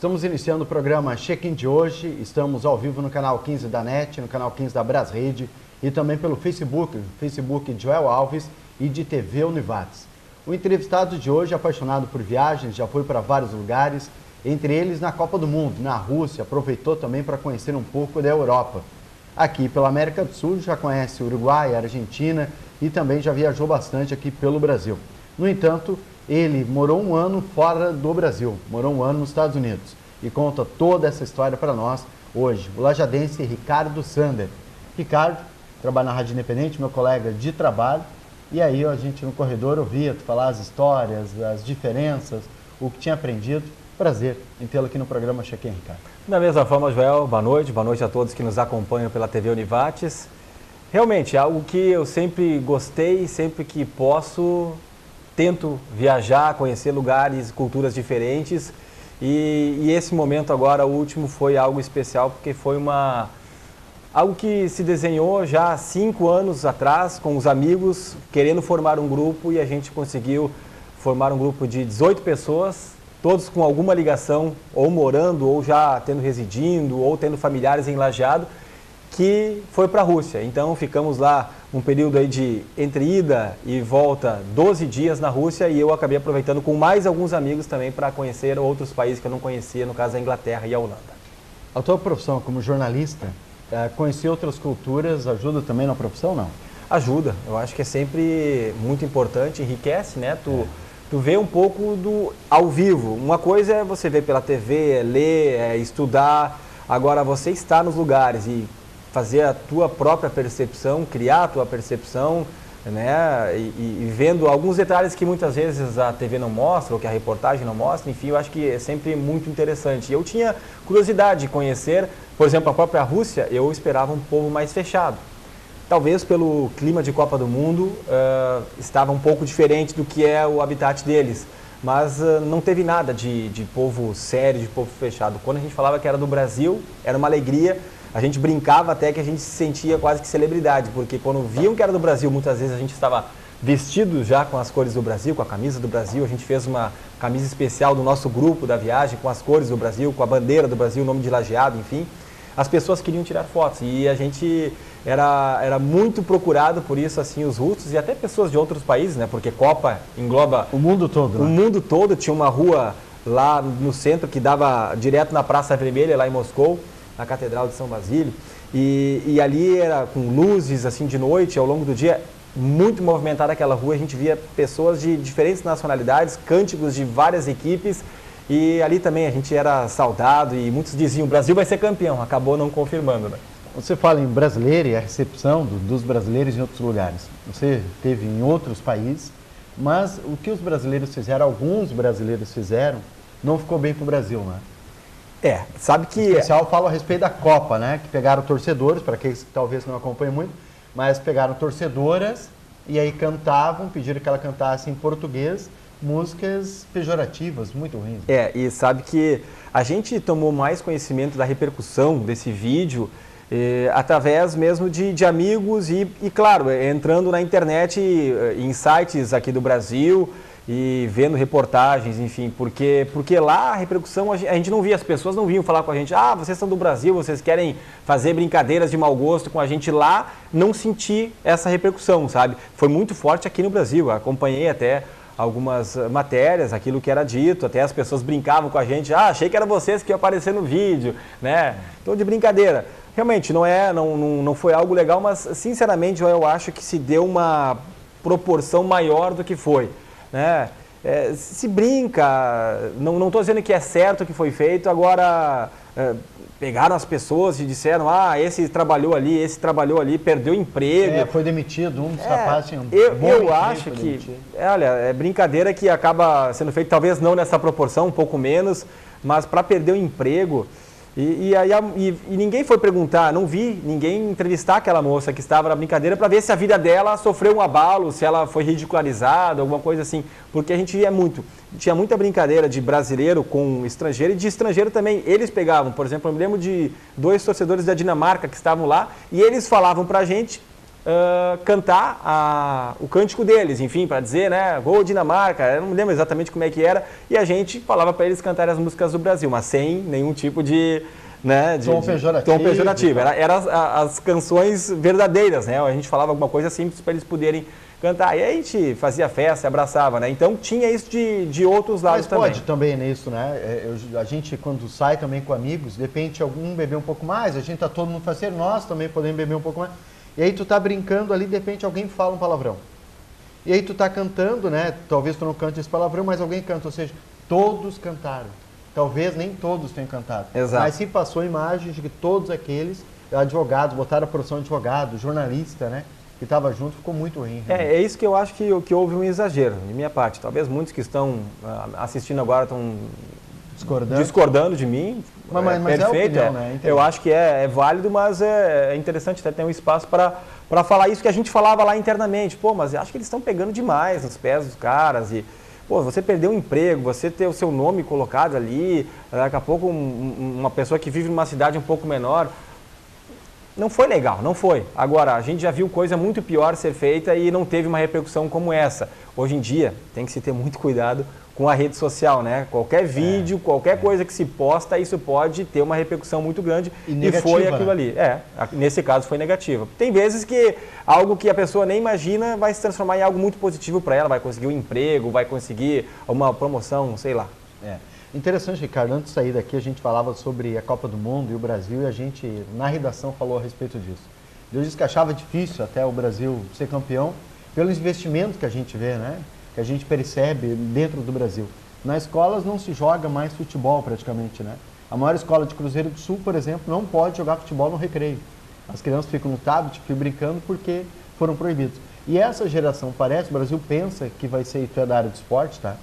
Estamos iniciando o programa Check-in de hoje. Estamos ao vivo no canal 15 da NET, no canal 15 da Brasrede e também pelo Facebook de Joel Alves e de TV Univates. O entrevistado de hoje é apaixonado por viagens, já foi para vários lugares, entre eles na Copa do Mundo, na Rússia, aproveitou também para conhecer um pouco da Europa. Aqui pela América do Sul já conhece o Uruguai, a Argentina e também já viajou bastante aqui pelo Brasil. No entanto, ele morou um ano fora do Brasil, morou um ano nos Estados Unidos e conta toda essa história para nós hoje, o lajadense Ricardo Sander. Ricardo, trabalha na Rádio Independente, meu colega de trabalho, e aí a gente no corredor ouvia tu falar as histórias, as diferenças, o que tinha aprendido. Prazer em tê-lo aqui no programa Check-in, Ricardo. Da mesma forma, Joel, boa noite a todos que nos acompanham pela TV Univates. Realmente, algo que eu sempre gostei, sempre que posso, tento viajar, conhecer lugares, culturas diferentes. E esse momento agora, o último, foi algo especial, porque foi algo que se desenhou já há 5 anos atrás, com os amigos, querendo formar um grupo, e a gente conseguiu formar um grupo de 18 pessoas, todos com alguma ligação, ou morando, ou já residindo, ou tendo familiares em Lajeado, que foi para a Rússia. Então ficamos lá um período aí de entre ida e volta, 12 dias na Rússia, e eu acabei aproveitando com mais alguns amigos também para conhecer outros países que eu não conhecia, no caso a Inglaterra e a Holanda. A tua profissão como jornalista, conhecer outras culturas ajuda também na profissão, não? Ajuda, eu acho que é sempre muito importante, enriquece, né? Tu vê um pouco do ao vivo. Uma coisa é você ver pela TV, é ler, é estudar. Agora, você estar nos lugares e fazer a tua própria percepção, criar a tua percepção, né? E vendo alguns detalhes que muitas vezes a TV não mostra, ou que a reportagem não mostra. Enfim, eu acho que é sempre muito interessante. Eu tinha curiosidade de conhecer, por exemplo, a própria Rússia. Eu esperava um povo mais fechado. Talvez pelo clima de Copa do Mundo, estava um pouco diferente do que é o habitat deles. Mas não teve nada de povo sério, de povo fechado. Quando a gente falava que era do Brasil, era uma alegria. A gente brincava até que a gente se sentia quase que celebridade. Porque quando viam que era do Brasil, muitas vezes a gente estava vestido já com as cores do Brasil, com a camisa do Brasil. A gente fez uma camisa especial do nosso grupo da viagem, com as cores do Brasil, com a bandeira do Brasil, o nome de Lajeado, enfim. As pessoas queriam tirar fotos e a gente era muito procurado por isso, assim, os russos e até pessoas de outros países, né? Porque Copa engloba o mundo todo. O mundo todo. Tinha uma rua lá no centro que dava direto na Praça Vermelha, lá em Moscou, na Catedral de São Basílio. E ali era com luzes, assim, de noite, ao longo do dia, muito movimentada aquela rua. A gente via pessoas de diferentes nacionalidades, cânticos de várias equipes. E ali também a gente era saudado e muitos diziam, o Brasil vai ser campeão, acabou não confirmando, né? Você fala em brasileiro e a recepção dos brasileiros em outros lugares. Você esteve em outros países, mas o que os brasileiros fizeram, alguns brasileiros fizeram, não ficou bem para o Brasil, né? Sabe que... Em especial eu falo a respeito da Copa, né? Que pegaram torcedores, para aqueles que talvez não acompanhem muito, mas pegaram torcedoras e aí cantavam, pediram que ela cantasse em português, músicas pejorativas, muito ruins. E sabe que a gente tomou mais conhecimento da repercussão desse vídeo através mesmo de amigos e, claro, entrando na internet, em sites aqui do Brasil e vendo reportagens, enfim, porque lá a repercussão, a gente não via, as pessoas não vinham falar com a gente, vocês são do Brasil, vocês querem fazer brincadeiras de mau gosto com a gente lá, não senti essa repercussão, sabe? Foi muito forte aqui no Brasil, acompanhei até algumas matérias, aquilo que era dito, até as pessoas brincavam com a gente, achei que era vocês que iam aparecer no vídeo, né? Então, de brincadeira. Realmente, não foi algo legal, mas, sinceramente, eu acho que se deu uma proporção maior do que foi, né? Se brinca, não estou dizendo que é certo o que foi feito, agora pegaram as pessoas e disseram, esse trabalhou ali, perdeu emprego. Foi demitido, um dos rapazes tinha eu acho que, olha, é brincadeira que acaba sendo feita, talvez não nessa proporção, um pouco menos, mas para perder o emprego. E ninguém foi perguntar, não vi ninguém entrevistar aquela moça que estava na brincadeira para ver se a vida dela sofreu um abalo, se ela foi ridicularizada, alguma coisa assim. Porque a gente tinha muita brincadeira de brasileiro com estrangeiro e de estrangeiro também. Eles pegavam, por exemplo, eu me lembro de 2 torcedores da Dinamarca que estavam lá e eles falavam para a gente cantar o cântico deles, enfim, para dizer, né, gol Dinamarca, eu não me lembro exatamente como é que era, e a gente falava para eles cantarem as músicas do Brasil, mas sem nenhum tipo de... Né, tom pejorativo. Era as canções verdadeiras, né? A gente falava alguma coisa simples para eles poderem cantar. E aí a gente fazia festa, abraçava, né? Então tinha isso de outros lados também. Mas pode também nisso, né? A gente, quando sai também com amigos, de repente algum beber um pouco mais, a gente tá todo mundo fazendo, nós também podemos beber um pouco mais. E aí tu tá brincando ali, de repente alguém fala um palavrão. E aí tu tá cantando, né? Talvez tu não cante esse palavrão, mas alguém canta, ou seja, todos cantaram. Talvez nem todos tenham cantado. Exato. Mas se passou a imagem de que todos aqueles advogados, botaram a profissão de advogado, jornalista, né? Que estava junto, ficou muito ruim. É isso que eu acho que houve um exagero, de minha parte. Talvez muitos que estão assistindo agora estão discordando de mim. Mas perfeito, é opinião, né? Eu acho que é válido, mas é interessante até ter um espaço para falar isso que a gente falava lá internamente. Pô, mas eu acho que eles estão pegando demais nos pés dos caras e... Pô, você perdeu um emprego, você ter o seu nome colocado ali, daqui a pouco uma pessoa que vive numa cidade um pouco menor, não foi legal, não foi. Agora, a gente já viu coisa muito pior ser feita e não teve uma repercussão como essa. Hoje em dia, tem que se ter muito cuidado com a rede social, né? Qualquer vídeo, qualquer coisa que se posta, isso pode ter uma repercussão muito grande. E foi aquilo ali. Nesse caso foi negativa. Tem vezes que algo que a pessoa nem imagina vai se transformar em algo muito positivo para ela, vai conseguir um emprego, vai conseguir uma promoção, sei lá. Interessante, Ricardo, antes de sair daqui a gente falava sobre a Copa do Mundo e o Brasil e a gente, na redação, falou a respeito disso. Eu disse que achava difícil até o Brasil ser campeão pelos investimentos que a gente vê, né? Que a gente percebe dentro do Brasil. Nas escolas não se joga mais futebol praticamente, né? A maior escola de Cruzeiro do Sul, por exemplo, não pode jogar futebol no recreio. As crianças ficam no tablet, ficam brincando porque foram proibidos. E essa geração parece, o Brasil pensa que vai ser, tu é da área de esporte, tá?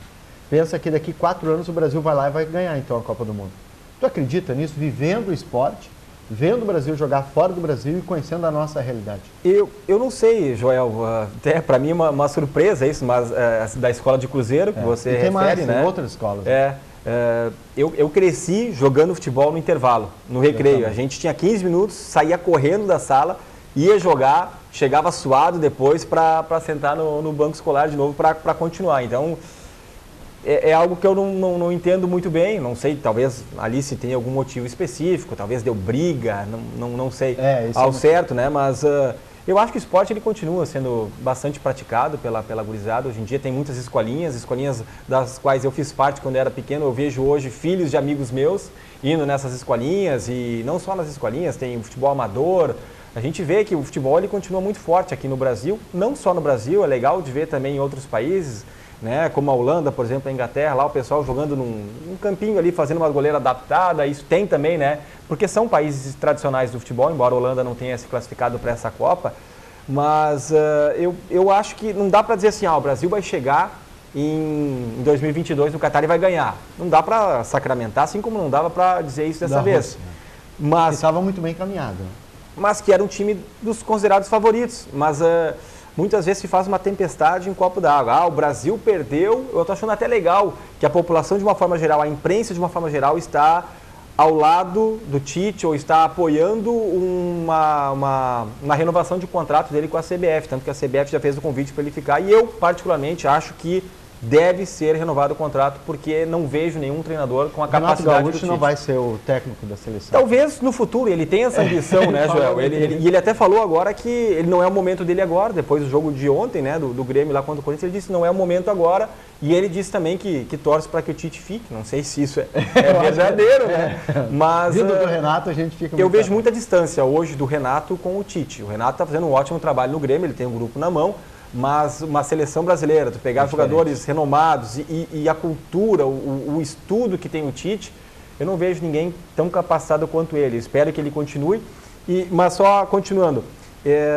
Pensa que daqui 4 anos o Brasil vai lá e vai ganhar então a Copa do Mundo. Tu acredita nisso, vivendo o esporte, vendo o Brasil jogar fora do Brasil e conhecendo a nossa realidade? Eu não sei, Joel, até para mim é uma surpresa isso, mas da escola de Cruzeiro que você e tem refere, mais, né? Tem outras escolas. Eu cresci jogando futebol no intervalo, no recreio. A gente tinha 15 minutos, saía correndo da sala, ia jogar, chegava suado depois para sentar no banco escolar de novo para continuar. Então, é algo que eu não entendo muito bem, não sei, talvez ali se tem algum motivo específico, talvez deu briga, não sei ao certo, né? Mas eu acho que o esporte ele continua sendo bastante praticado pela gurizada. Hoje em dia tem muitas escolinhas das quais eu fiz parte quando era pequeno. Eu vejo hoje filhos de amigos meus indo nessas escolinhas e não só nas escolinhas, tem o futebol amador. A gente vê que o futebol ele continua muito forte aqui no Brasil, não só no Brasil, é legal de ver também em outros países, né, como a Holanda, por exemplo, a Inglaterra, lá o pessoal jogando num campinho ali, fazendo uma goleira adaptada, isso tem também, né, porque são países tradicionais do futebol, embora a Holanda não tenha se classificado para essa Copa, mas eu acho que não dá para dizer assim, o Brasil vai chegar em 2022 no Qatar e vai ganhar. Não dá para sacramentar, assim como não dava para dizer isso dessa vez. Mas estava muito bem encaminhado. Mas que era um time dos considerados favoritos, mas... muitas vezes se faz uma tempestade em um copo d'água. O Brasil perdeu, eu estou achando até legal que a população de uma forma geral, a imprensa de uma forma geral está ao lado do Tite ou está apoiando uma renovação de contrato dele com a CBF, tanto que a CBF já fez o convite para ele ficar e eu particularmente acho que deve ser renovado o contrato porque não vejo nenhum treinador com a capacidade do Tite. Não vai ser o técnico da seleção. Talvez no futuro, ele tem essa ambição, né, Joel? E ele até falou agora que ele não é o momento dele agora, depois do jogo de ontem, né, do Grêmio lá contra o Corinthians, ele disse que não é o momento agora e ele disse também que torce para que o Tite fique. Não sei se isso é verdadeiro, né? Mas vindo do Renato, a gente fica eu vejo muita distância hoje do Renato com o Tite. O Renato está fazendo um ótimo trabalho no Grêmio, ele tem um grupo na mão, mas uma seleção brasileira, tu pegar jogadores renomados e a cultura, o estudo que tem o Tite, eu não vejo ninguém tão capacitado quanto ele. Espero que ele continue, mas só continuando,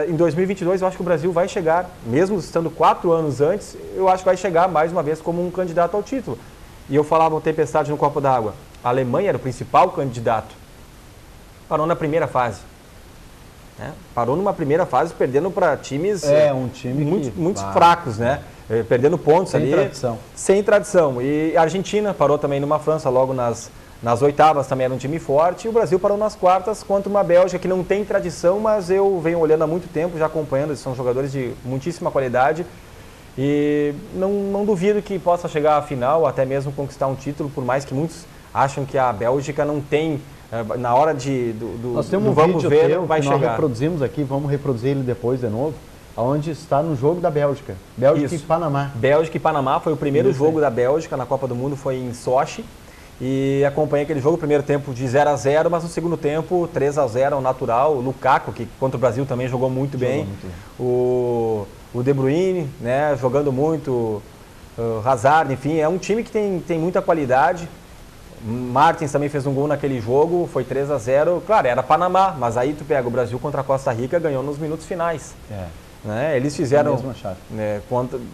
em 2022 eu acho que o Brasil vai chegar, mesmo estando 4 anos antes, eu acho que vai chegar mais uma vez como um candidato ao título. E eu falava uma tempestade no copo d'água, a Alemanha era o principal candidato, parou na primeira fase. Parou numa primeira fase perdendo para times um time muito fracos, né? Perdendo pontos sem ali. Tradição. Sem tradição. E a Argentina parou também numa França logo nas Nas oitavas também era um time forte, e o Brasil parou nas quartas contra uma Bélgica que não tem tradição, mas eu venho olhando há muito tempo, já acompanhando, eles são jogadores de muitíssima qualidade, e não duvido que possa chegar à final, até mesmo conquistar um título, por mais que muitos acham que a Bélgica não tem, na hora Nós temos um vamos vídeo ver, teu vai que nós chegar. reproduzimos aqui, vamos reproduzir ele depois de novo, onde está no jogo da Bélgica. Bélgica e Panamá. Bélgica e Panamá foi o primeiro jogo da Bélgica na Copa do Mundo, foi em Sochi. E acompanhei aquele jogo, primeiro tempo de 0-0, mas no segundo tempo 3-0 ao natural. O Lukaku, que contra o Brasil também jogou muito bem. O De Bruyne, né, jogando muito. O Hazard, enfim, é um time que tem muita qualidade. Martins também fez um gol naquele jogo, foi 3-0. Claro, era Panamá, mas aí tu pega o Brasil contra a Costa Rica, ganhou nos minutos finais. Né? Eles fizeram,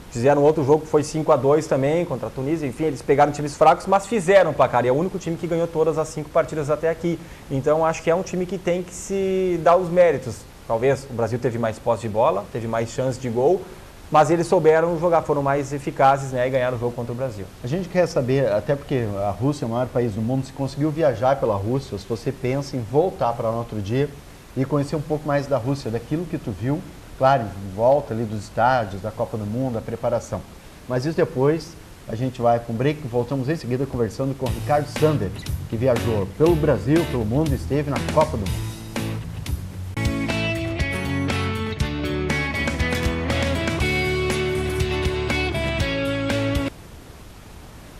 fizeram outro jogo que foi 5-2 também contra a Tunísia. Enfim, eles pegaram times fracos, mas fizeram placar. E é o único time que ganhou todas as 5 partidas até aqui. Então, acho que é um time que tem que se dar os méritos. Talvez o Brasil teve mais posse de bola, teve mais chance de gol, mas eles souberam jogar, foram mais eficazes, né, e ganharam o jogo contra o Brasil. A gente quer saber, até porque a Rússia é o maior país do mundo, se conseguiu viajar pela Rússia, se você pensa em voltar para lá no outro dia e conhecer um pouco mais da Rússia, daquilo que tu viu, claro, em volta ali dos estádios, da Copa do Mundo, a preparação. Mas isso depois, a gente vai com um break, voltamos em seguida conversando com o Ricardo Sander, que viajou pelo Brasil, pelo mundo e esteve na Copa do Mundo.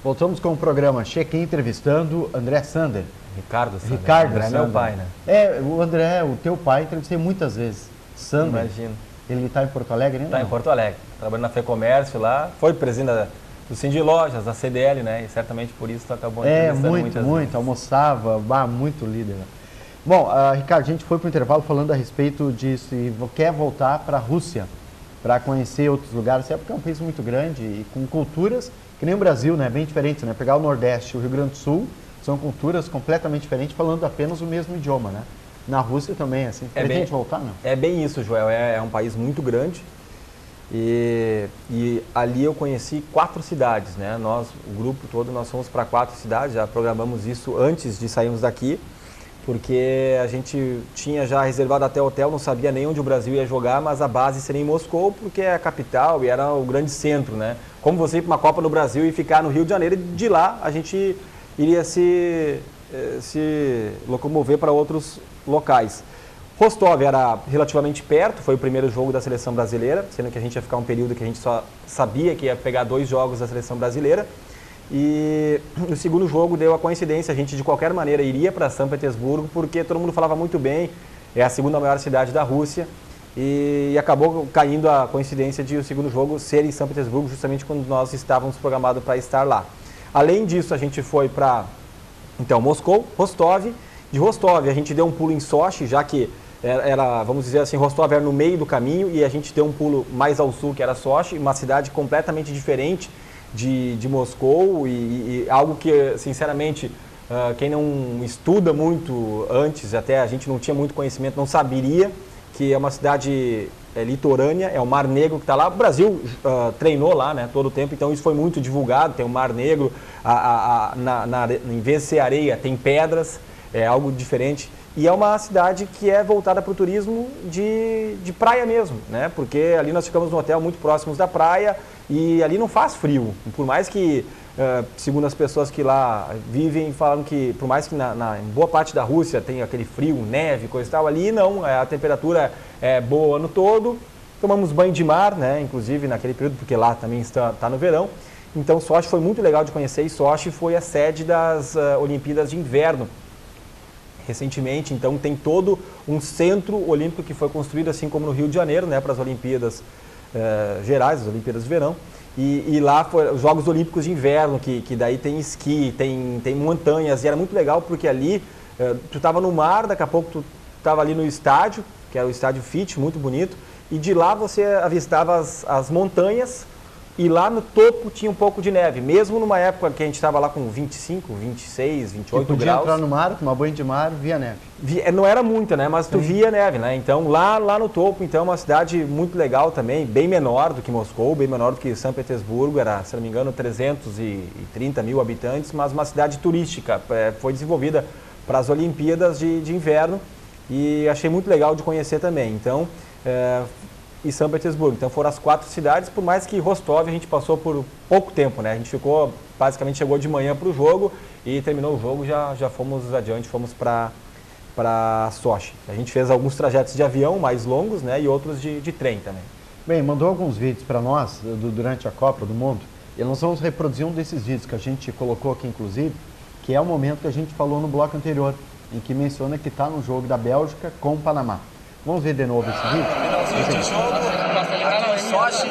Voltamos com o programa Check-in entrevistando André Sander. Ricardo Sander. André é meu pai, né? O André, o teu pai, entrevistei muitas vezes. Sander. Imagino. Ele está em Porto Alegre, né? Está em Porto Alegre, trabalhando na FEComércio lá, foi presidente do Cindy Lojas, da CDL, né? E certamente por isso tu acabou entrevistando muitas vezes. Almoçava, muito líder. Bom, Ricardo, a gente foi para o intervalo falando a respeito de se quer voltar para a Rússia, para conhecer outros lugares, porque é um país muito grande e com culturas que nem o Brasil, né? Bem diferentes, né? Pegar o Nordeste e o Rio Grande do Sul, são culturas completamente diferentes, falando apenas o mesmo idioma, né? Na Rússia também, assim, pretende voltar, não? É bem isso, Joel, é um país muito grande e ali eu conheci 4 cidades, né? Nós, o grupo todo, nós fomos para 4 cidades, já programamos isso antes de sairmos daqui, porque a gente tinha já reservado até hotel, não sabia nem onde o Brasil ia jogar, mas a base seria em Moscou, porque é a capital e era o grande centro, né? Como você ir para uma Copa no Brasil e ficar no Rio de Janeiro, de lá a gente iria se locomover para outros locais. Rostov era relativamente perto, foi o primeiro jogo da seleção brasileira, sendo que a gente ia ficar um período que a gente só sabia que ia pegar 2 jogos da seleção brasileira. E o segundo jogo deu a coincidência, a gente de qualquer maneira iria para São Petersburgo, porque todo mundo falava muito bem, é a segunda maior cidade da Rússia, e acabou caindo a coincidência de o segundo jogo ser em São Petersburgo, justamente quando nós estávamos programados para estar lá. Além disso, a gente foi para, então, Moscou, Rostov. De Rostov, a gente deu um pulo em Sochi, já que era, vamos dizer assim, Rostov era no meio do caminho, e a gente deu um pulo mais ao sul, que era Sochi, uma cidade completamente diferente de Moscou, e algo que, sinceramente, quem não estuda muito antes, até a gente não tinha muito conhecimento, não saberia que é uma cidade litorânea, é o Mar Negro que está lá. O Brasil treinou lá, né, todo o tempo, então isso foi muito divulgado, tem o Mar Negro, em vez de ser areia, tem pedras, é algo diferente. E é uma cidade que é voltada para o turismo de praia mesmo, né? Porque ali nós ficamos num hotel muito próximos da praia e ali não faz frio. Por mais que, segundo as pessoas que lá vivem, falam que por mais que em boa parte da Rússia tem aquele frio, neve, coisa e tal, ali não, a temperatura é boa o ano todo. Tomamos banho de mar, né? Inclusive naquele período, porque lá também está no verão. Então Sochi foi muito legal de conhecer, e Sochi foi a sede das Olimpíadas de Inverno recentemente, então tem todo um centro olímpico que foi construído, assim como no Rio de Janeiro, né, para as Olimpíadas gerais, as Olimpíadas de Verão, e lá foram os Jogos Olímpicos de Inverno, que daí tem esqui, tem montanhas, e era muito legal porque ali tu estava no mar, daqui a pouco tu estava ali no estádio, que era o estádio Fit, muito bonito, e de lá você avistava as montanhas e lá no topo tinha um pouco de neve, mesmo numa época que a gente estava lá com 25, 26, 28 podia graus. Entrar no mar, tomar banho de mar, via neve. Não era muita, né? Mas tu via neve, né? Então lá no topo, então, uma cidade muito legal também, bem menor do que Moscou, bem menor do que São Petersburgo, era, se não me engano, 330 mil habitantes, mas uma cidade turística, foi desenvolvida para as Olimpíadas de inverno e achei muito legal de conhecer também. Então, e São Petersburgo. Então foram as 4 cidades, por mais que Rostov a gente passou por pouco tempo, né? A gente basicamente chegou de manhã para o jogo e terminou o jogo, já fomos adiante, fomos para Sochi. A gente fez alguns trajetos de avião mais longos, né? E outros de trem também. Bem, mandou alguns vídeos para nós durante a Copa do Mundo e nós vamos reproduzir um desses vídeos que a gente colocou aqui, inclusive, que é o momento que a gente falou no bloco anterior, em que menciona que está no jogo da Bélgica com o Panamá. Vamos ver de novo esse vídeo? Finalzinho de jogo, aqui em Sochi,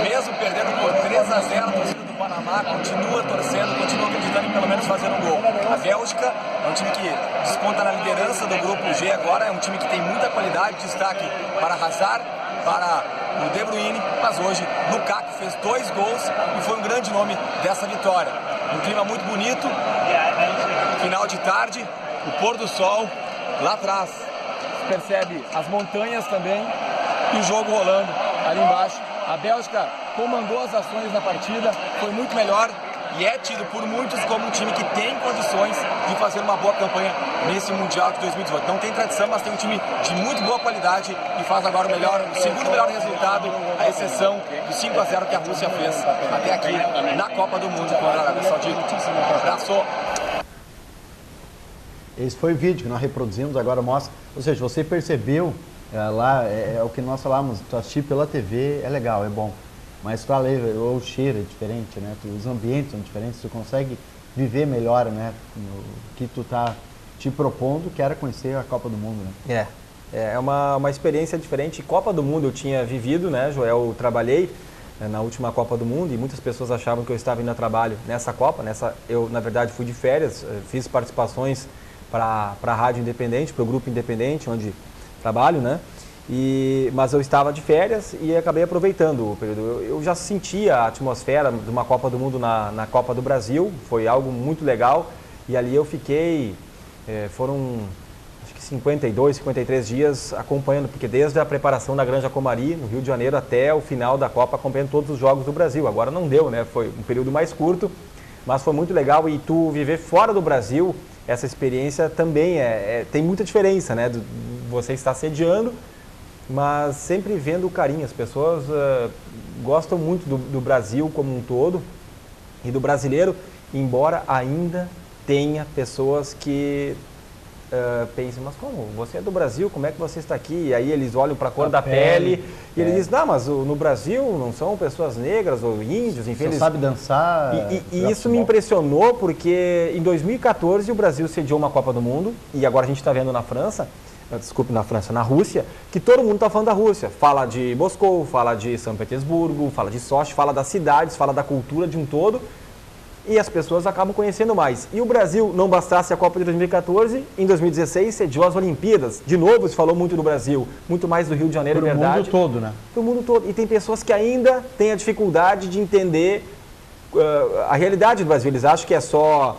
mesmo perdendo por 3-0, a torcida do Panamá continua torcendo, continua acreditando em pelo menos fazer um gol. A Bélgica é um time que desponta na liderança do grupo G agora, é um time que tem muita qualidade, destaque para Hazard, para o De Bruyne, mas hoje Lukaku fez 2 gols e foi um grande nome dessa vitória. Um clima muito bonito, final de tarde, o pôr do sol lá atrás. Percebe as montanhas também e o jogo rolando ali embaixo. A Bélgica comandou as ações na partida, foi muito melhor e é tido por muitos como um time que tem condições de fazer uma boa campanha nesse Mundial de 2018. Não tem tradição, mas tem um time de muito boa qualidade e faz agora o segundo melhor resultado, a exceção do 5-0 que a Rússia fez até aqui na Copa do Mundo contra a Arábia Saudita. Abraço! Esse foi o vídeo que nós reproduzimos, agora mostra. Ou seja, você percebeu, lá é o que nós falamos, tu assistir pela TV é legal, é bom. Mas tu ler, o cheiro é diferente, né? Os ambientes são diferentes, tu consegue viver melhor, né? O que tu tá te propondo, que era conhecer a Copa do Mundo, né? É uma experiência diferente. Copa do Mundo eu tinha vivido, né, Joel? Eu trabalhei na última Copa do Mundo e muitas pessoas achavam que eu estava indo a trabalho nessa Copa. Eu, na verdade, fui de férias, fiz participações para a Rádio Independente, para o Grupo Independente, onde trabalho, né? Mas eu estava de férias e acabei aproveitando o período. Eu já sentia a atmosfera de uma Copa do Mundo na Copa do Brasil, foi algo muito legal. E ali eu fiquei, foram acho que 52, 53 dias acompanhando, porque desde a preparação da Granja Comari, no Rio de Janeiro, até o final da Copa, acompanhando todos os jogos do Brasil. Agora não deu, né? Foi um período mais curto, mas foi muito legal. E tu viver fora do Brasil, essa experiência também tem muita diferença, né? Você está sediando, mas sempre vendo o carinho. As pessoas gostam muito do Brasil como um todo e do brasileiro, embora ainda tenha pessoas que pensam, mas como? Você é do Brasil, como é que você está aqui? E aí eles olham para a cor da pele e eles dizem, não, mas no Brasil não são pessoas negras ou índios, enfim. Você sabe dançar. E isso me impressionou porque em 2014 o Brasil sediou uma Copa do Mundo e agora a gente está vendo na Rússia, que todo mundo está falando da Rússia. Fala de Moscou, fala de São Petersburgo, fala de Sochi, fala das cidades, fala da cultura de um todo. E as pessoas acabam conhecendo mais. E o Brasil, não bastasse a Copa de 2014, em 2016 sediou as Olimpíadas. De novo se falou muito do Brasil, muito mais do Rio de Janeiro, é verdade. Para o mundo todo, né? Para o mundo todo. E tem pessoas que ainda têm a dificuldade de entender a realidade do Brasil. Eles acham que é só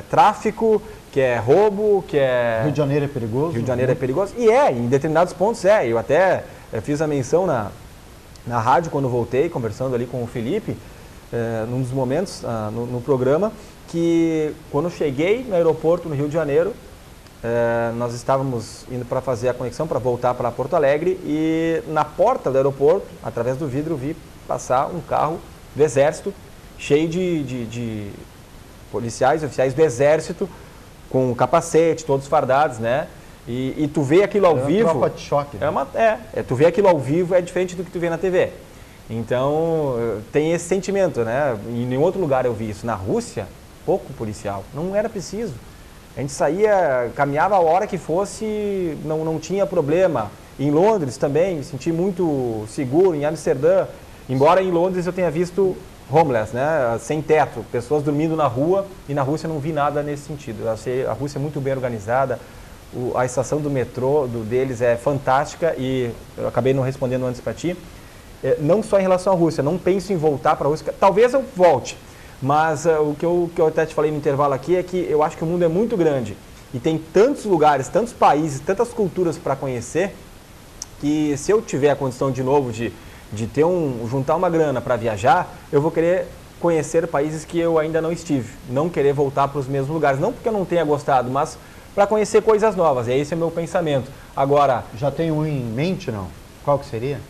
tráfico, que é roubo, que é... Rio de Janeiro é perigoso? Rio de Janeiro é perigoso. E em determinados pontos Eu até fiz a menção na rádio quando voltei, conversando ali com o Felipe, num dos momentos no programa, que quando eu cheguei no aeroporto no Rio de Janeiro, nós estávamos indo para fazer a conexão, para voltar para Porto Alegre, e na porta do aeroporto, através do vidro, vi passar um carro do Exército, cheio de policiais, oficiais do Exército, com capacete, todos fardados, né? E tu vê aquilo ao vivo... tropa de choque. Né? Tu vê aquilo ao vivo é diferente do que tu vê na TV. Então, tem esse sentimento, né? Em nenhum outro lugar eu vi isso. Na Rússia, pouco policial. Não era preciso. A gente saía, caminhava a hora que fosse, não tinha problema. Em Londres também, me senti muito seguro. Em Amsterdã, embora em Londres eu tenha visto homeless, né? Sem teto, pessoas dormindo na rua, e na Rússia não vi nada nesse sentido. Eu achei a Rússia muito bem organizada. A estação do metrô deles é fantástica, e eu acabei não respondendo antes para ti. não só em relação à Rússia, não penso em voltar para a Rússia, talvez eu volte, mas o que eu até te falei no intervalo aqui é que eu acho que o mundo é muito grande e tem tantos lugares, tantos países, tantas culturas para conhecer, que se eu tiver a condição de novo de juntar uma grana para viajar, eu vou querer conhecer países que eu ainda não estive, não querer voltar para os mesmos lugares, não porque eu não tenha gostado, mas para conhecer coisas novas, e esse é o meu pensamento. Agora... Já tem um em mente, não? Qual que seria?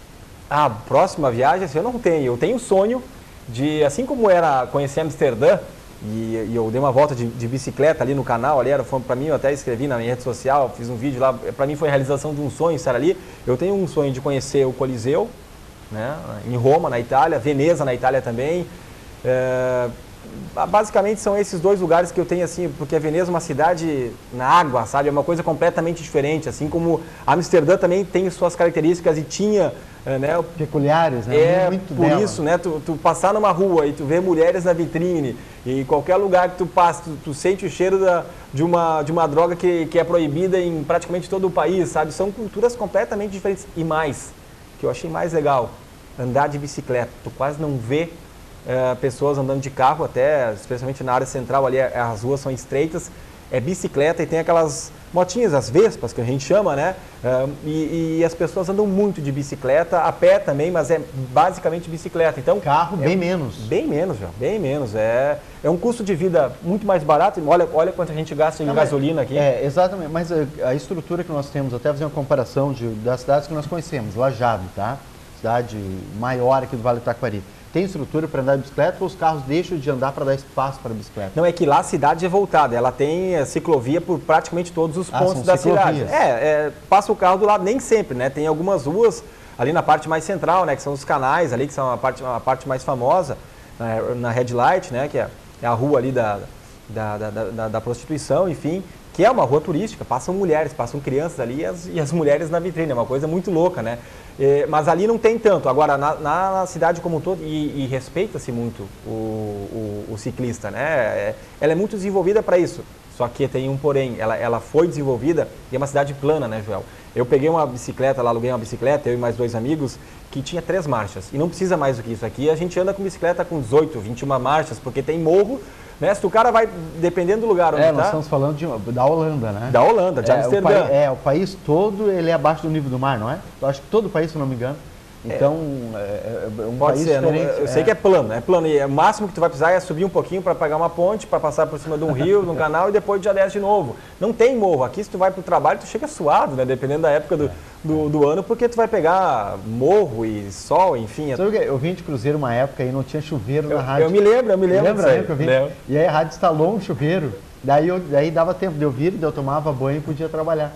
A próxima viagem, assim, eu tenho um sonho de, assim como era conhecer Amsterdã, e eu dei uma volta de bicicleta ali no canal, ali para mim, eu até escrevi na minha rede social, fiz um vídeo lá, para mim foi a realização de um sonho estar ali. Eu tenho um sonho de conhecer o Coliseu, né, em Roma, na Itália, Veneza, na Itália também. Basicamente são esses dois lugares que eu tenho, assim, porque a Veneza é uma cidade na água, sabe, é uma coisa completamente diferente, assim como Amsterdã também tem suas características e tinha, né, peculiares, né? Muito por dela. Isso, né, tu passar numa rua e tu vê mulheres na vitrine, e em qualquer lugar que tu passa, tu sente o cheiro de uma droga que é proibida em praticamente todo o país, sabe, são culturas completamente diferentes. E mais, que eu achei mais legal, andar de bicicleta, tu quase não vê pessoas andando de carro, até especialmente na área central ali, as ruas são estreitas, é bicicleta e tem aquelas motinhas, as Vespas, que a gente chama, né? E as pessoas andam muito de bicicleta, a pé também, mas é basicamente bicicleta. Então, carro bem menos. Bem menos, já, bem menos. É um custo de vida muito mais barato. Olha quanto a gente gasta em gasolina aqui. Exatamente, mas a estrutura que nós temos, até fazer uma comparação das cidades que nós conhecemos, Lajeado, tá? Cidade maior aqui do Vale do Taquari. Tem estrutura para andar de bicicleta ou os carros deixam de andar para dar espaço para a bicicleta? Não, é que lá a cidade é voltada, ela tem ciclovia por praticamente todos os pontos da cidade. Passa o carro do lado, nem sempre, né? Tem algumas ruas ali na parte mais central, né? Que são os canais ali, que são a parte mais famosa, na Red Light, né? Que é a rua ali da prostituição, enfim, que é uma rua turística, passam mulheres, passam crianças ali e as mulheres na vitrine, é uma coisa muito louca, né? Mas ali não tem tanto. Agora, na cidade como um todo, e respeita-se muito o ciclista, né? Ela é muito desenvolvida para isso, só que tem um porém, ela foi desenvolvida e é uma cidade plana, né, Joel? Eu peguei uma bicicleta lá, aluguei uma bicicleta, eu e mais 2 amigos, que tinha 3 marchas, e não precisa mais do que isso aqui, a gente anda com bicicleta com 18, 21 marchas, porque tem morro, né? Se o cara vai, dependendo do lugar onde nós estamos falando da Holanda, né? Da Holanda, de Amsterdã. O país todo, ele é abaixo do nível do mar, não é? Eu acho que todo o país, se não me engano. Então, um pode país ser, diferente. Eu sei que é plano, e o máximo que tu vai precisar é subir um pouquinho para pegar uma ponte, para passar por cima de um rio, de um canal, e depois já desce de novo. Não tem morro. Aqui, se tu vai para o trabalho, tu chega suado, né? Dependendo da época do ano, porque tu vai pegar morro e sol, enfim. Sabe o que? Eu vim de cruzeiro uma época e não tinha chuveiro na rádio. Eu me lembro. Lembra aí que eu vim? E aí a rádio instalou um chuveiro. Daí dava tempo de eu vir, eu tomava banho e podia trabalhar.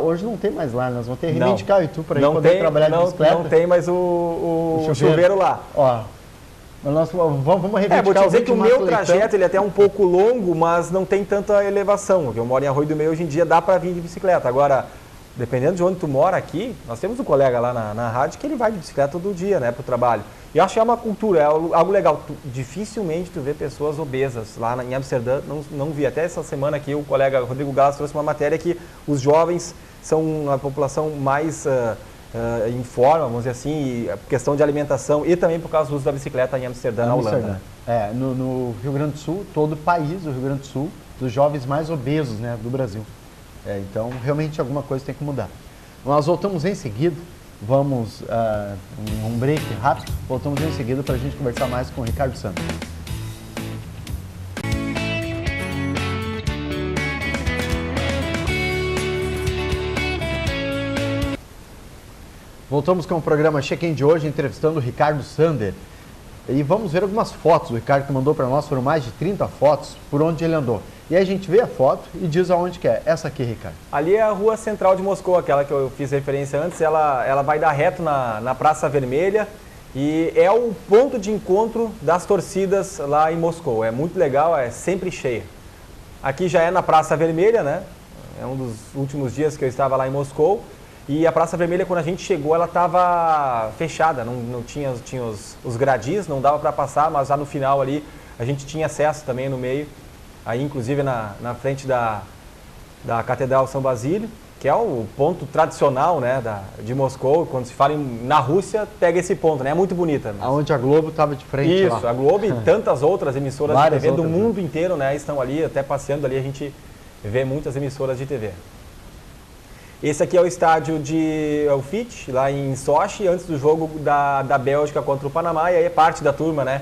Hoje não tem mais lá, nós vamos ter que reivindicar o Itu para poder trabalhar de bicicleta. Não tem mais o chuveiro lá. Ó, nós vamos reivindicar. Vou te dizer que o meu trajeto ele é até um pouco longo, mas não tem tanta elevação. Eu moro em Arroio do Meio, hoje em dia dá para vir de bicicleta. Agora, dependendo de onde tu mora aqui, nós temos um colega lá na rádio que ele vai de bicicleta todo dia, né, para o trabalho. E eu acho que é uma cultura, é algo legal. Dificilmente tu vê pessoas obesas. Lá em Amsterdã, não vi. Até essa semana aqui, o colega Rodrigo Gás trouxe uma matéria que os jovens são a população mais em forma, vamos dizer assim, questão de alimentação e também por causa do uso da bicicleta em Amsterdã, na Holanda. No Rio Grande do Sul, todo o país do Rio Grande do Sul, dos jovens mais obesos, né, do Brasil. Então, realmente alguma coisa tem que mudar. Nós voltamos em seguida. Vamos um break rápido, voltamos em seguida para a gente conversar mais com o Ricardo Santos. Voltamos com o programa Check-in de hoje, entrevistando o Ricardo Sander. E vamos ver algumas fotos. O Ricardo que mandou para nós, foram mais de 30 fotos por onde ele andou. E aí a gente vê a foto e diz aonde que é. Essa aqui, Ricardo. Ali é a rua central de Moscou, aquela que eu fiz referência antes. Ela vai dar reto na Praça Vermelha e é o ponto de encontro das torcidas lá em Moscou. É muito legal, é sempre cheia. Aqui já é na Praça Vermelha, né? É um dos últimos dias que eu estava lá em Moscou. E a Praça Vermelha, quando a gente chegou, ela estava fechada, não tinha os gradis, não dava para passar, mas lá no final ali a gente tinha acesso também no meio, aí inclusive na frente da Catedral São Basílio. que é o ponto tradicional, né, de Moscou. Quando se fala na Rússia, pega esse ponto, né? É muito bonita. Mas... Onde a Globo estava de frente. Isso, lá. A Globo e tantas outras emissoras de TV do mundo inteiro, né, estão ali, até passeando ali, a gente vê muitas emissoras de TV. Esse aqui é o estádio de Ufit, lá em Sochi, antes do jogo da Bélgica contra o Panamá, e aí é parte da turma, né,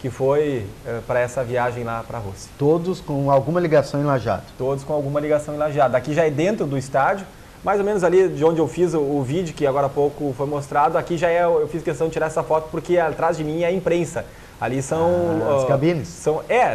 que foi para essa viagem lá para a Rússia. Todos com alguma ligação em Lajeado? Todos com alguma ligação em Lajeado. Aqui já é dentro do estádio, mais ou menos ali de onde eu fiz o vídeo, que agora há pouco foi mostrado. Aqui já eu fiz questão de tirar essa foto porque atrás de mim é a imprensa. Ali são... as cabines?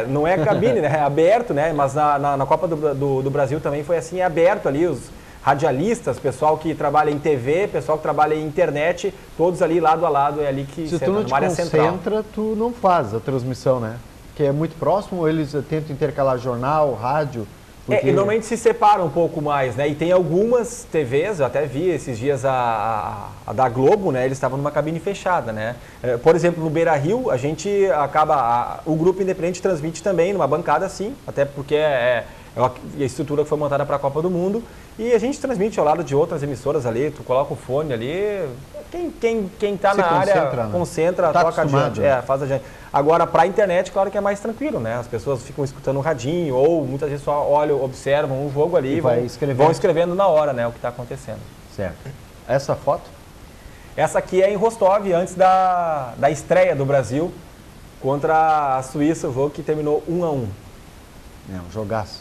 Não é cabine, né? É aberto, né? Mas na Copa do Brasil também foi assim, é aberto ali, os radialistas, pessoal que trabalha em TV, pessoal que trabalha em internet, todos ali lado a lado, é ali que se tu não te concentra, central. Tu não faz a transmissão, né? Que é muito próximo, ou eles tentam intercalar jornal, rádio? Porque... E normalmente se separa um pouco mais, né? E tem algumas TVs, eu até vi esses dias a da Globo, né? Eles estavam numa cabine fechada, né? Por exemplo, no Beira-Rio, a gente acaba... o Grupo Independente transmite também numa bancada assim, até porque é a estrutura que foi montada para a Copa do Mundo. E a gente transmite ao lado de outras emissoras ali, tu coloca o fone ali, quem tá na área concentra, tá toca adiante, faz adiante. Agora, para a internet, claro que é mais tranquilo, né? As pessoas ficam escutando um radinho ou muitas vezes só olham, observam um jogo ali e vão escrevendo na hora, né? O que está acontecendo. Certo. Essa foto? Essa aqui é em Rostov, antes da estreia do Brasil contra a Suíça, o jogo que terminou 1-1. Um jogaço.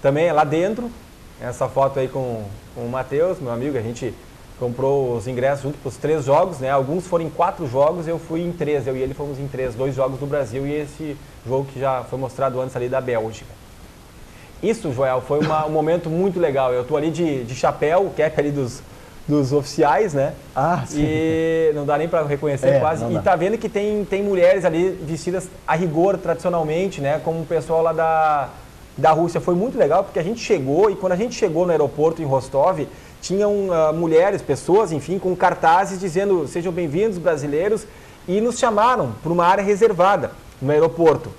Também é lá dentro, essa foto aí com o Matheus, meu amigo, a gente comprou os ingressos junto para os 3 jogos, né? Alguns foram em 4 jogos, eu fui em 3, eu e ele fomos em 3, 2 jogos do Brasil e esse jogo que já foi mostrado antes ali da Bélgica. Isso, Joel, foi um momento muito legal. Eu tô ali de chapéu, o cap ali dos oficiais, né? Sim. E não dá nem para reconhecer quase. E tá vendo que tem mulheres ali vestidas a rigor tradicionalmente, né? Como o pessoal lá da Rússia. Foi muito legal porque a gente chegou e quando a gente chegou no aeroporto em Rostov, tinham mulheres, pessoas, enfim, com cartazes dizendo sejam bem-vindos brasileiros e nos chamaram para uma área reservada no aeroporto.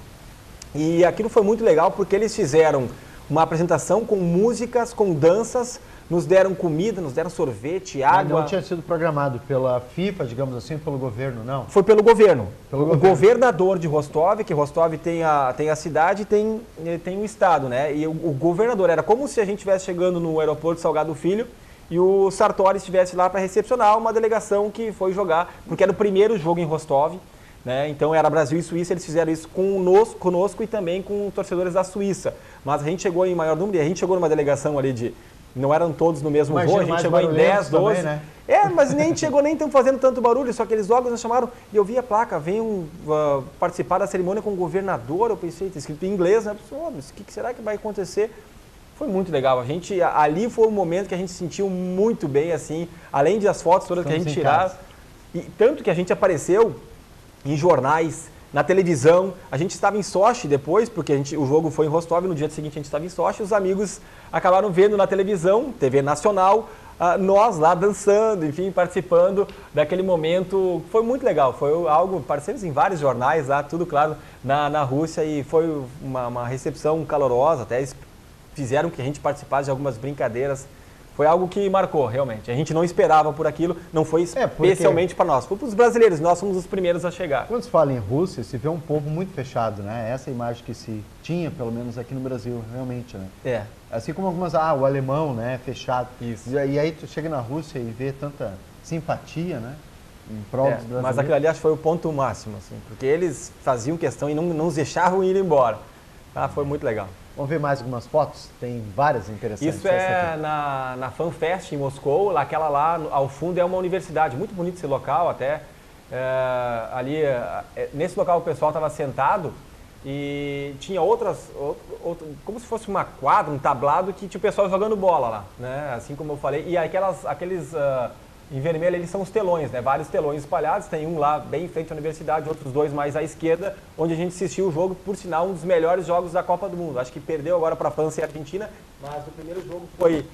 E aquilo foi muito legal porque eles fizeram uma apresentação com músicas, com danças, nos deram comida, nos deram sorvete, água. Mas não tinha sido programado pela FIFA, digamos assim, pelo governo, não? Foi pelo governo. O governador de Rostov, que Rostov tem a cidade e tem o estado, né? E o governador, era como se a gente estivesse chegando no aeroporto Salgado Filho e o Sartori estivesse lá para recepcionar uma delegação que foi jogar, porque era o primeiro jogo em Rostov, né? Então era Brasil e Suíça, eles fizeram isso conosco e também com torcedores da Suíça. Mas a gente chegou em maior número, a gente chegou numa delegação ali não eram todos no mesmo voo, a gente chegou em 10, 12. Também, né? Mas nem chegou, nem estão fazendo tanto barulho, só que eles logo nos chamaram e eu vi a placa, venham participar da cerimônia com o governador, eu pensei, está escrito em inglês, né? Mas o que será que vai acontecer? Foi muito legal, ali foi um momento que a gente se sentiu muito bem, assim, além das fotos todas que a gente tirava, e tanto que a gente apareceu em jornais, na televisão, a gente estava em Sochi depois, porque o jogo foi em Rostov, no dia seguinte a gente estava em Sochi, os amigos acabaram vendo na televisão, TV nacional, nós lá dançando, enfim, participando daquele momento. Foi muito legal, foi algo, aparecemos em vários jornais lá, tudo claro, na Rússia, e foi uma recepção calorosa, até eles fizeram que a gente participasse de algumas brincadeiras. Foi algo que marcou, realmente. A gente não esperava por aquilo, não foi especialmente para nós. Foi para os brasileiros, nós fomos os primeiros a chegar. Quando se fala em Rússia, se vê um povo muito fechado, né? Essa imagem que se tinha, pelo menos aqui no Brasil, realmente, né? Assim como algumas, o alemão, né? Fechado. Isso. E aí tu chega na Rússia e vê tanta simpatia, né? Em prol dos brasileiros. Mas aquilo ali acho que foi o ponto máximo, assim. Porque eles faziam questão e não nos deixavam ir embora. Foi muito legal. Vamos ver mais algumas fotos? Tem várias interessantes. Isso é na FanFest em Moscou, aquela lá ao fundo é uma universidade, muito bonito esse local até. Nesse local o pessoal estava sentado e tinha outras, como se fosse uma quadra, um tablado que tinha o pessoal jogando bola lá, né? Assim como eu falei. E aqueles em vermelho eles são os telões, né? Vários telões espalhados, tem um lá bem em frente à universidade, outros 2 mais à esquerda, onde a gente assistiu o jogo, por sinal, um dos melhores jogos da Copa do Mundo. Acho que perdeu agora para a França e a Argentina, mas o primeiro jogo foi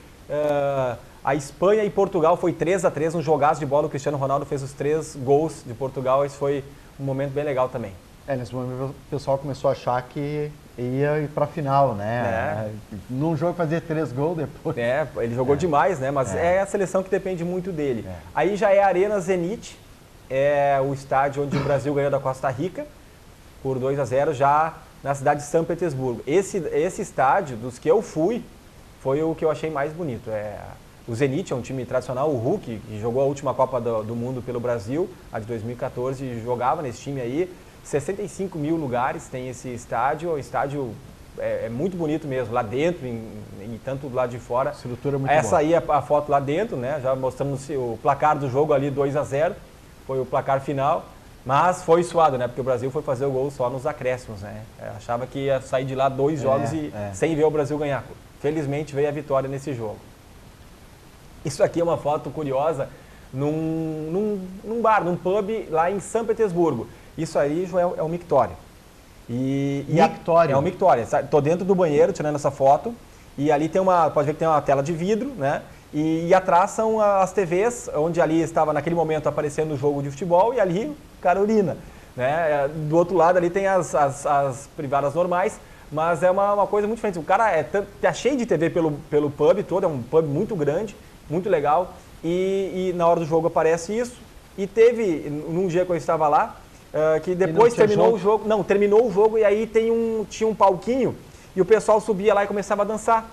a Espanha e Portugal, foi 3-3, um jogaço de bola, o Cristiano Ronaldo fez os 3 gols de Portugal, esse foi um momento bem legal também. Nesse momento o pessoal começou a achar que ia para a final, né? Num jogo fazer 3 gols depois. Ele jogou demais, né? Mas é a seleção que depende muito dele. Aí já é a Arena Zenit, é o estádio onde o Brasil ganhou da Costa Rica por 2-0, já na cidade de São Petersburgo. Esse estádio, dos que eu fui, foi o que eu achei mais bonito. O Zenit é um time tradicional, o Hulk, que jogou a última Copa do Mundo pelo Brasil, a de 2014, jogava nesse time aí. 65 mil lugares tem esse estádio, o estádio é muito bonito mesmo, lá dentro e tanto do lado de fora. Estrutura muito Essa boa. aí é a foto lá dentro, né? Já mostramos o placar do jogo ali, 2-0, foi o placar final, mas foi suado, né? Porque o Brasil foi fazer o gol só nos acréscimos, né? Achava que ia sair de lá 2 jogos sem ver o Brasil ganhar. Felizmente veio a vitória nesse jogo. Isso aqui é uma foto curiosa num bar, num pub lá em São Petersburgo. Isso aí, Joel, é o mictório. Mictório? É o mictório. Estou dentro do banheiro tirando essa foto e ali pode ver que tem uma tela de vidro, né? E atrás são as TVs, onde ali estava naquele momento aparecendo o jogo de futebol e ali Carolina, né? Do outro lado ali tem as privadas normais, mas é uma coisa muito diferente. O cara tá cheio de TV pelo pub todo, é um pub muito grande, muito legal e na hora do jogo aparece isso. E teve, num dia que eu estava lá, que depois terminou o jogo. Não, terminou o jogo e aí tinha um palquinho e o pessoal subia lá e começava a dançar.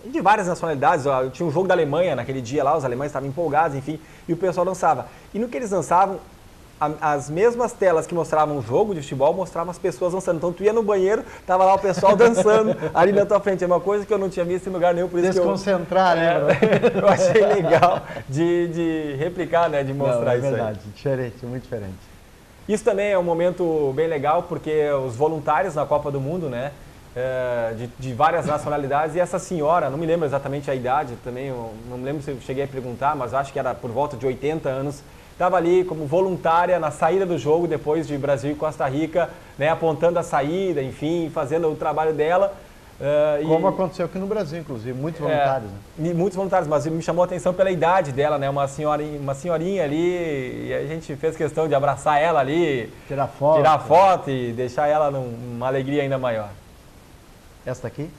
De várias nacionalidades, tinha um jogo da Alemanha naquele dia lá, os alemães estavam empolgados, enfim, e o pessoal dançava. E no que eles dançavam, as mesmas telas que mostravam o jogo de futebol mostravam as pessoas dançando. Então tu ia no banheiro, tava lá o pessoal dançando ali na tua frente. É uma coisa que eu não tinha visto em lugar nenhum, por isso desconcentrar, que né? eu achei legal de replicar, né, de mostrar isso aí. É verdade, diferente, muito diferente. Isso também é um momento bem legal, porque os voluntários na Copa do Mundo, né, de várias nacionalidades, e essa senhora, não me lembro exatamente a idade também, eu não me lembro se eu cheguei a perguntar, mas acho que era por volta de 80 anos, estava ali como voluntária na saída do jogo, depois de Brasil e Costa Rica, né, apontando a saída, enfim, fazendo o trabalho dela. Como aconteceu aqui no Brasil, inclusive, muitos voluntários. Né? Muitos voluntários, mas me chamou a atenção pela idade dela, né? Uma senhorinha ali, e a gente fez questão de abraçar ela ali, tirar foto e deixar ela numa alegria ainda maior. Essa daqui?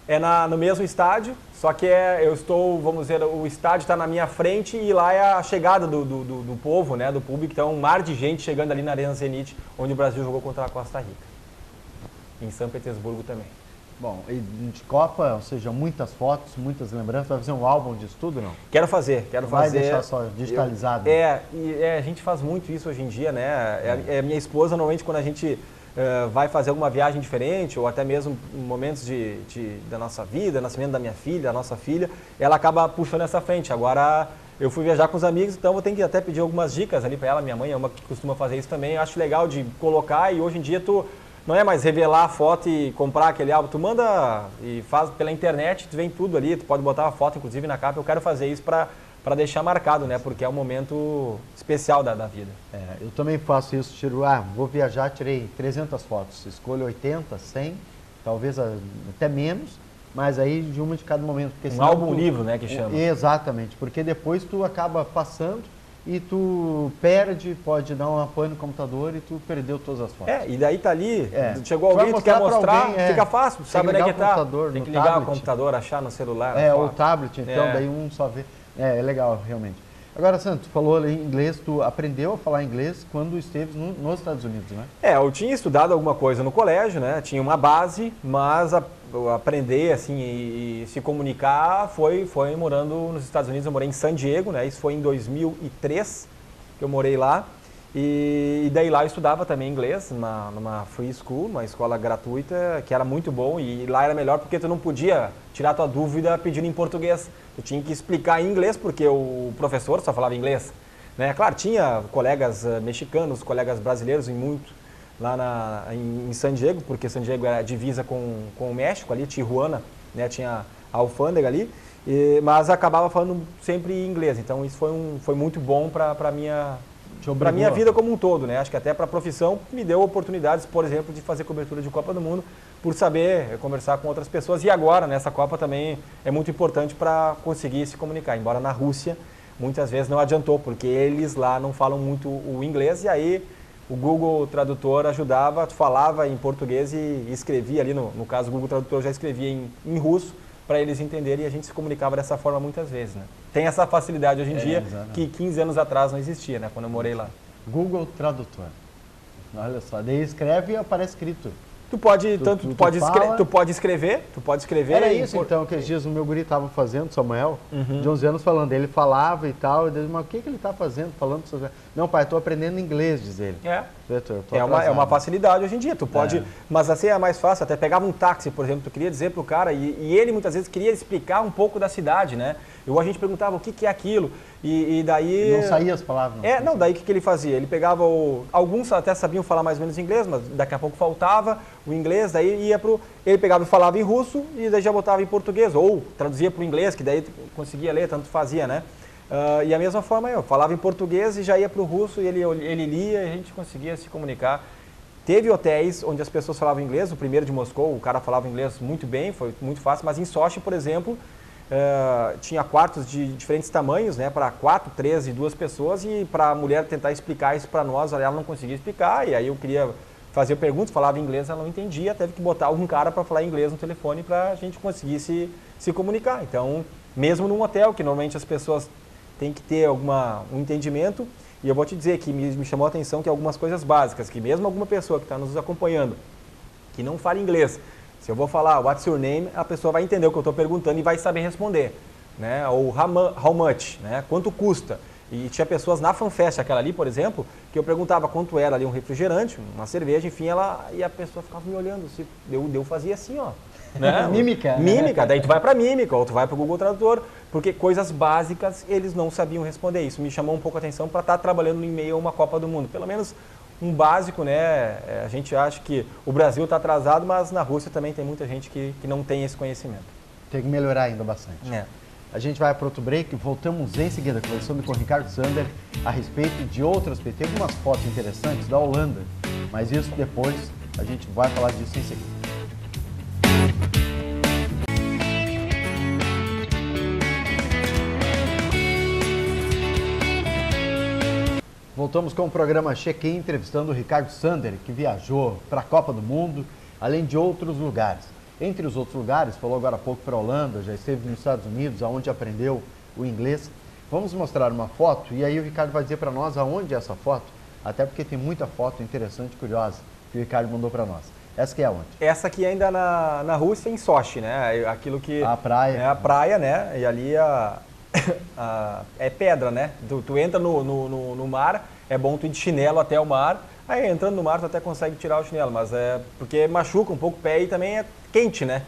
É no mesmo estádio, só que eu estou, vamos dizer, o estádio está na minha frente e lá é a chegada do povo, né? Do público, então um mar de gente chegando ali na Arena Zenit, onde o Brasil jogou contra a Costa Rica. Em São Petersburgo também. Bom, e de Copa, ou seja, muitas fotos, muitas lembranças. Vai fazer um álbum disso tudo, não? Quero fazer. Vai deixar só digitalizado? A gente faz muito isso hoje em dia, né? Minha esposa, normalmente, quando a gente vai fazer alguma viagem diferente, ou até mesmo momentos da nossa vida, nascimento da minha filha, da nossa filha, ela acaba puxando essa frente. Agora, eu fui viajar com os amigos, então vou ter que até pedir algumas dicas ali para ela. Minha mãe é uma que costuma fazer isso também. Eu acho legal de colocar, e hoje em dia não é mais revelar a foto e comprar aquele álbum, tu manda e faz pela internet, tu vem tudo ali, tu pode botar a foto inclusive na capa. Eu quero fazer isso para deixar marcado, né? Porque é um momento especial da vida. Eu também faço isso, vou viajar, tirei 300 fotos, escolho 80, 100, talvez até menos, mas aí de uma de cada momento. Porque um álbum-livro, né, que chama. Exatamente, porque depois tu acaba passando e tu pode dar um apoio no computador e tu perdeu todas as fotos. E daí tá ali, chegou alguém, tu quer mostrar, fica fácil, sabe onde é que tá. Tem que ligar o computador, achar no celular. Ou o tablet, então daí um só vê. É legal, realmente. Agora, Santo, tu falou ali em inglês, tu aprendeu a falar inglês quando esteve nos Estados Unidos, né? Eu tinha estudado alguma coisa no colégio, né? Tinha uma base, mas aprender, assim, e se comunicar foi morando nos Estados Unidos. Eu morei em San Diego, né? Isso foi em 2003 que eu morei lá. E daí lá eu estudava também inglês, numa free school, uma escola gratuita, que era muito bom. E lá era melhor porque tu não podia tirar tua dúvida pedindo em português. Tu tinha que explicar em inglês, porque o professor só falava inglês, né? Claro, tinha colegas mexicanos, colegas brasileiros lá em San Diego, porque San Diego era divisa com o México, ali, Tijuana, né? Tinha a alfândega ali, mas acabava falando sempre inglês. Então isso foi muito bom para minha vida como um todo, né? Acho que até para a profissão me deu oportunidades, por exemplo, de fazer cobertura de Copa do Mundo, por saber conversar com outras pessoas. E agora, nessa Copa também é muito importante para conseguir se comunicar. Embora na Rússia, muitas vezes não adiantou, porque eles lá não falam muito o inglês. E aí, o Google Tradutor ajudava, tu falava em português e escrevia ali, no caso o Google Tradutor já escrevia em russo, para eles entenderem, e a gente se comunicava dessa forma muitas vezes, né? Tem essa facilidade hoje em dia, exatamente. que 15 anos atrás não existia, né? Quando eu morei lá. Google Tradutor. Olha só, daí escreve e aparece escrito. Tu pode, tu fala. tu pode escrever. Era isso então que esses dias o meu guri estava fazendo, Samuel, de 11 anos falando. Ele falava e tal, eu disse, mas o que ele está fazendo? Falando sobre... Não, pai, estou aprendendo inglês, diz ele. É uma facilidade hoje em dia, tu pode, mas assim é mais fácil, até pegava um táxi, por exemplo, tu queria dizer pro cara, e ele muitas vezes queria explicar um pouco da cidade, né? A gente perguntava o que é aquilo, e daí... Não saía as palavras. Daí o que ele fazia? Ele pegava, alguns até sabiam falar mais ou menos inglês, mas daqui a pouco faltava o inglês, daí ele pegava e falava em russo, e daí já botava em português, ou traduzia para o inglês, que daí conseguia ler, tanto fazia, né? E a mesma forma eu falava em português e já ia para o russo, e ele lia e a gente conseguia se comunicar. Teve hotéis onde as pessoas falavam inglês, o primeiro de Moscou, o cara falava inglês muito bem, foi muito fácil, mas em Sochi, por exemplo, tinha quartos de diferentes tamanhos, né, para 4, 3 e 2 pessoas, e para a mulher tentar explicar isso para nós, ela não conseguia explicar, e aí eu queria fazer perguntas, falava inglês, ela não entendia, teve que botar algum cara para falar inglês no telefone para a gente conseguir se comunicar. Então, mesmo num hotel, que normalmente as pessoas têm que ter um entendimento, e eu vou te dizer que me chamou a atenção que algumas coisas básicas, que mesmo alguma pessoa que está nos acompanhando, que não fala inglês, se eu vou falar what's your name, a pessoa vai entender o que eu estou perguntando e vai saber responder, né? Ou how much, né? Quanto custa? E tinha pessoas na FanFest, aquela ali, por exemplo, que eu perguntava quanto era ali um refrigerante, uma cerveja, enfim, e a pessoa ficava me olhando, assim, eu fazia assim, ó. Né? Mímica. Mímica, daí tu vai para mímica, ou tu vai para o Google Tradutor, porque coisas básicas eles não sabiam responder. Isso me chamou um pouco a atenção para estar trabalhando em meio a uma Copa do Mundo. Pelo menos um básico, né? A gente acha que o Brasil está atrasado, mas na Rússia também tem muita gente que não tem esse conhecimento. Tem que melhorar ainda bastante. A gente vai para outro break, voltamos em seguida conversando com o Ricardo Sander a respeito de outras, tem algumas fotos interessantes da Holanda, mas isso depois a gente vai falar disso em seguida. Voltamos com o programa Check-in, entrevistando o Ricardo Sander, que viajou para a Copa do Mundo, além de outros lugares. Entre os outros lugares, falou agora há pouco para a Holanda, já esteve nos Estados Unidos, onde aprendeu o inglês. Vamos mostrar uma foto e aí o Ricardo vai dizer para nós aonde é essa foto, até porque tem muita foto interessante e curiosa que o Ricardo mandou para nós. Essa aqui é onde? Essa aqui ainda na Rússia, em Sochi, né? Aquilo que... A praia. É a praia, né? E ali é pedra, né? Tu entra no mar, é bom tu ir de chinelo até o mar, aí entrando no mar tu até consegue tirar o chinelo, mas é porque machuca um pouco o pé e também é quente, né?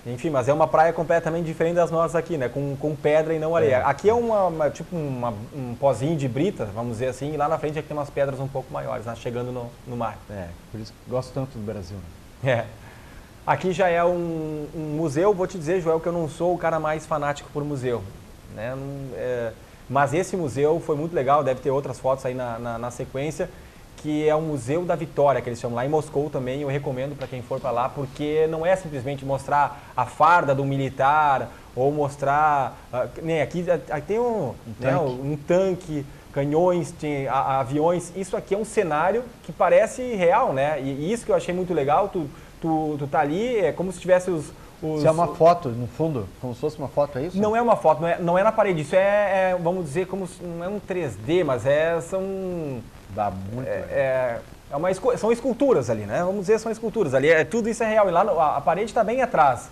Enfim, mas é uma praia completamente diferente das nossas aqui, né? Com pedra e não areia. Aqui é tipo um pozinho de brita, vamos dizer assim, e lá na frente é que tem umas pedras um pouco maiores, né? Chegando no mar. Por isso que gosto tanto do Brasil. Aqui já é um museu, vou te dizer, Joel, que eu não sou o cara mais fanático por museu, né? Mas esse museu foi muito legal, deve ter outras fotos aí na sequência, que é o Museu da Vitória, que eles chamam lá em Moscou também. Eu recomendo para quem for para lá, porque não é simplesmente mostrar a farda do militar ou mostrar... aqui tem um tanque, canhões, tem aviões. Isso aqui é um cenário que parece real, né? E isso que eu achei muito legal, tu tá ali, é como se tivesse os... Isso é uma foto, no fundo, como se fosse uma foto, é isso? Não é uma foto, não é na parede, isso vamos dizer, não é um 3D, mas são... Dá muito são esculturas ali, né? Vamos dizer, são esculturas ali, tudo isso é real, e lá a parede está bem atrás.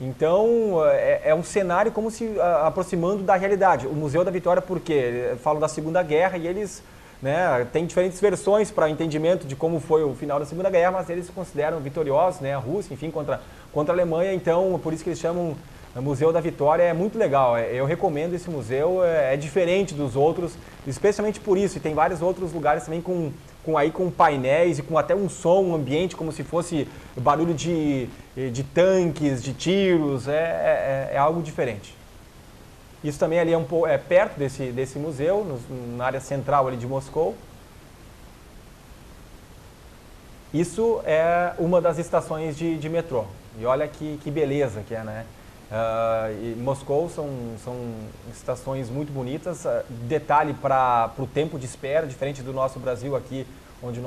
Então, é um cenário como se aproximando da realidade. O Museu da Vitória, porque falam da Segunda Guerra e eles... né, tem diferentes versões para entendimento de como foi o final da Segunda Guerra, mas eles se consideram vitoriosos, né, a Rússia, enfim, contra a Alemanha, então por isso que eles chamam Museu da Vitória. É muito legal, eu recomendo esse museu, é diferente dos outros, especialmente por isso, e tem vários outros lugares também com painéis e com até um som, um ambiente como se fosse barulho de tanques, de tiros, é algo diferente. Isso também ali é perto desse museu, na área central ali de Moscou. Isso é uma das estações de metrô. E olha que beleza que é, né? E Moscou são estações muito bonitas. Detalhe para o tempo de espera, diferente do nosso Brasil aqui, onde